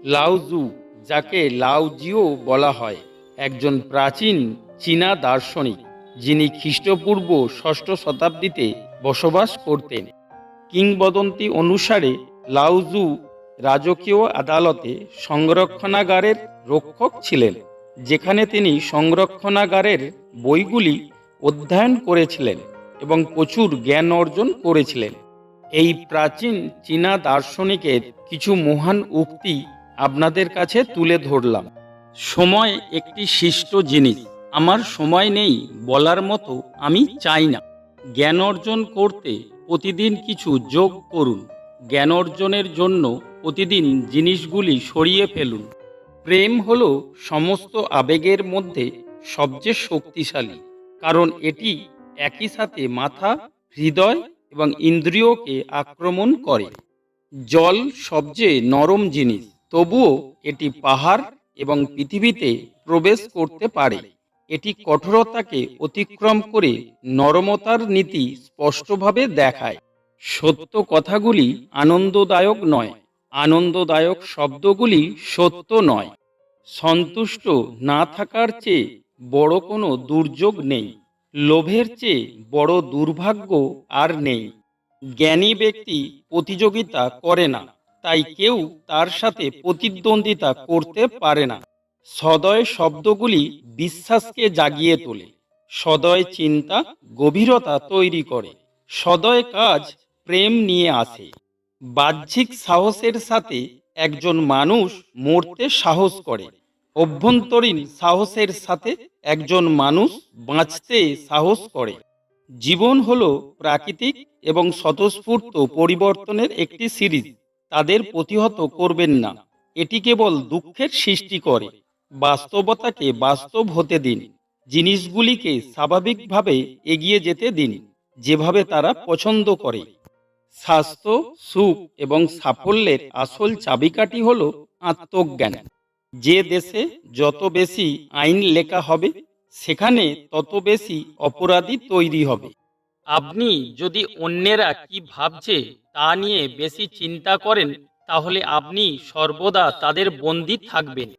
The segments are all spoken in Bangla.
লাওজু, যাকে লাওজিও বলা হয়, একজন প্রাচীন চীনা দার্শনিক যিনি খ্রিস্টপূর্ব ষষ্ঠ শতাব্দীতে বসবাস করতেন। কিংবদন্তি অনুসারে লাওজু রাজকীয় আদালতে সংরক্ষণাগারের রক্ষক ছিলেন, যেখানে তিনি সংরক্ষণাগারের বইগুলি অধ্যয়ন করেছিলেন এবং প্রচুর জ্ঞান অর্জন করেছিলেন। এই প্রাচীন চীনা দার্শনিকের কিছু মহান উক্তি আপনাদের কাছে তুলে ধরলাম। সময় একটি শিষ্ট জিনিস। আমার সময় নেই বলার মতো আমি চাই না। জ্ঞান অর্জন করতে প্রতিদিন কিছু যোগ করুন। জ্ঞান অর্জনের জন্য প্রতিদিন জিনিসগুলি সরিয়ে ফেলুন। প্রেম হলো সমস্ত আবেগের মধ্যে সবচেয়ে শক্তিশালী, কারণ এটি একই সাথে মাথা, হৃদয় এবং ইন্দ্রিয়কে আক্রমণ করে। জল সবচেয়ে নরম জিনিস, তবুও এটি পাহাড় এবং পৃথিবীতে প্রবেশ করতে পারে। এটি কঠোরতাকে অতিক্রম করে নরমতার নীতি স্পষ্টভাবে দেখায়। সত্য কথাগুলি আনন্দদায়ক নয়, আনন্দদায়ক শব্দগুলি সত্য নয়। সন্তুষ্ট না থাকার চেয়ে বড় কোনো দুর্যোগ নেই। লোভের চেয়ে বড় দুর্ভাগ্য আর নেই। জ্ঞানী ব্যক্তি প্রতিযোগিতা করে না, তাই কেউ তার সাথে প্রতিদ্বন্দ্বিতা করতে পারে না। সদয় শব্দগুলি বিশ্বাসকে জাগিয়ে তোলে। সদয় চিন্তা গভীরতা তৈরি করে। সদয় কাজ প্রেম নিয়ে আসে। বাহ্যিক সাহসের সাথে একজন মানুষ মরতে সাহস করে। অভ্যন্তরীণ সাহসের সাথে একজন মানুষ বাঁচতে সাহস করে। জীবন হলো প্রাকৃতিক এবং স্বতঃস্ফূর্ত পরিবর্তনের একটি সিরিজ। তাদের প্রতিহত করবেন না, এটি কেবল দুঃখের সৃষ্টি করে। বাস্তবতাকে বাস্তব হতে দিন। জিনিসগুলিকে স্বাভাবিকভাবে এগিয়ে যেতে দিন, যেভাবে তারা পছন্দ করে। স্বাস্থ্য, সুখ এবং সাফল্যের আসল চাবিকাঠি হল আত্মজ্ঞান। যে দেশে যত বেশি আইন লেখা হবে, সেখানে তত বেশি অপরাধী তৈরি হবে। আপনি যদি অন্যেরা কি ভাবছে তা নিয়ে বেশি চিন্তা করেন, তাহলে আপনি সর্বদা তাদের বন্দী থাকবেন।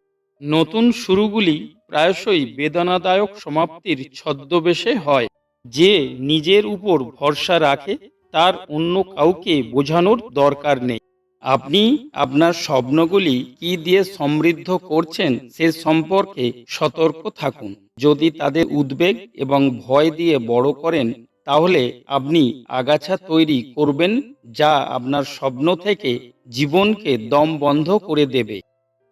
নতুন শুরুগুলি প্রায়শই বেদনাদায়ক সমাপ্তির ছদ্মবেশে হয়। যে নিজের উপর ভরসা রাখে তার অন্য কাউকে বোঝানোর দরকার নেই। আপনি আপনার স্বপ্নগুলি কি দিয়ে সমৃদ্ধ করছেন সে সম্পর্কে সতর্ক থাকুন। যদি তাদের উদ্বেগ এবং ভয় দিয়ে বড় করেন, তাহলে আপনি আগাছা তৈরি করবেন যা আপনার স্বপ্ন থেকে জীবনকে দম বন্ধ করে দেবে।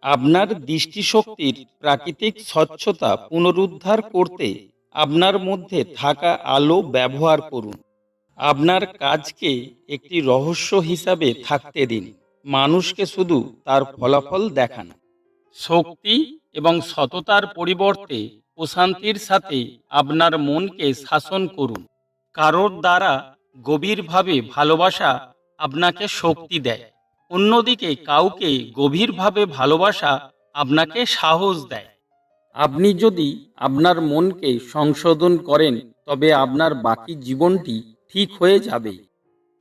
আপনার দৃষ্টিশক্তির প্রাকৃতিক স্বচ্ছতা পুনরুদ্ধার করতে আপনার মধ্যে থাকা আলো ব্যবহার করুন। আপনার কাজকে একটি রহস্য হিসাবে থাকতে দিন। মানুষকে শুধু তার ফলাফল দেখান। শক্তি এবং সততার পরিবর্তে প্রশান্তির সাথে আপনার মনকে শাসন করুন। কারোর দ্বারা গভীরভাবে ভালোবাসা আপনাকে শক্তি দেয়, অন্যদিকে কাউকে গভীরভাবে ভালোবাসা আপনাকে সাহস দেয়। আপনি যদি আপনার মনকে সংশোধন করেন, তবে আপনার বাকি জীবনটি ঠিক হয়ে যাবে।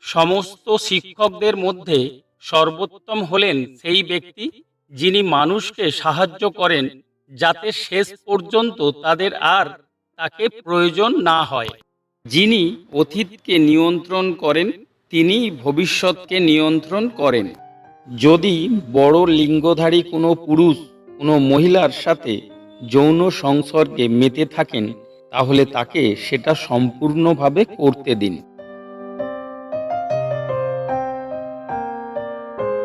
সমস্ত শিক্ষকদের মধ্যে সর্বোত্তম হলেন সেই ব্যক্তি যিনি মানুষকে সাহায্য করেন, যাতে শেষ পর্যন্ত তাদের আর তাকে প্রয়োজন না হয়। যিনি অতীতকে নিয়ন্ত্রণ করেন, তিনি ভবিষ্যৎকে নিয়ন্ত্রণ করেন। যদি বড় লিঙ্গধারী কোনো পুরুষ কোনো মহিলার সাথে যৌন সংসর্গে মেতে থাকেন, তাহলে তাকে সেটা সম্পূর্ণভাবে করতে দিন।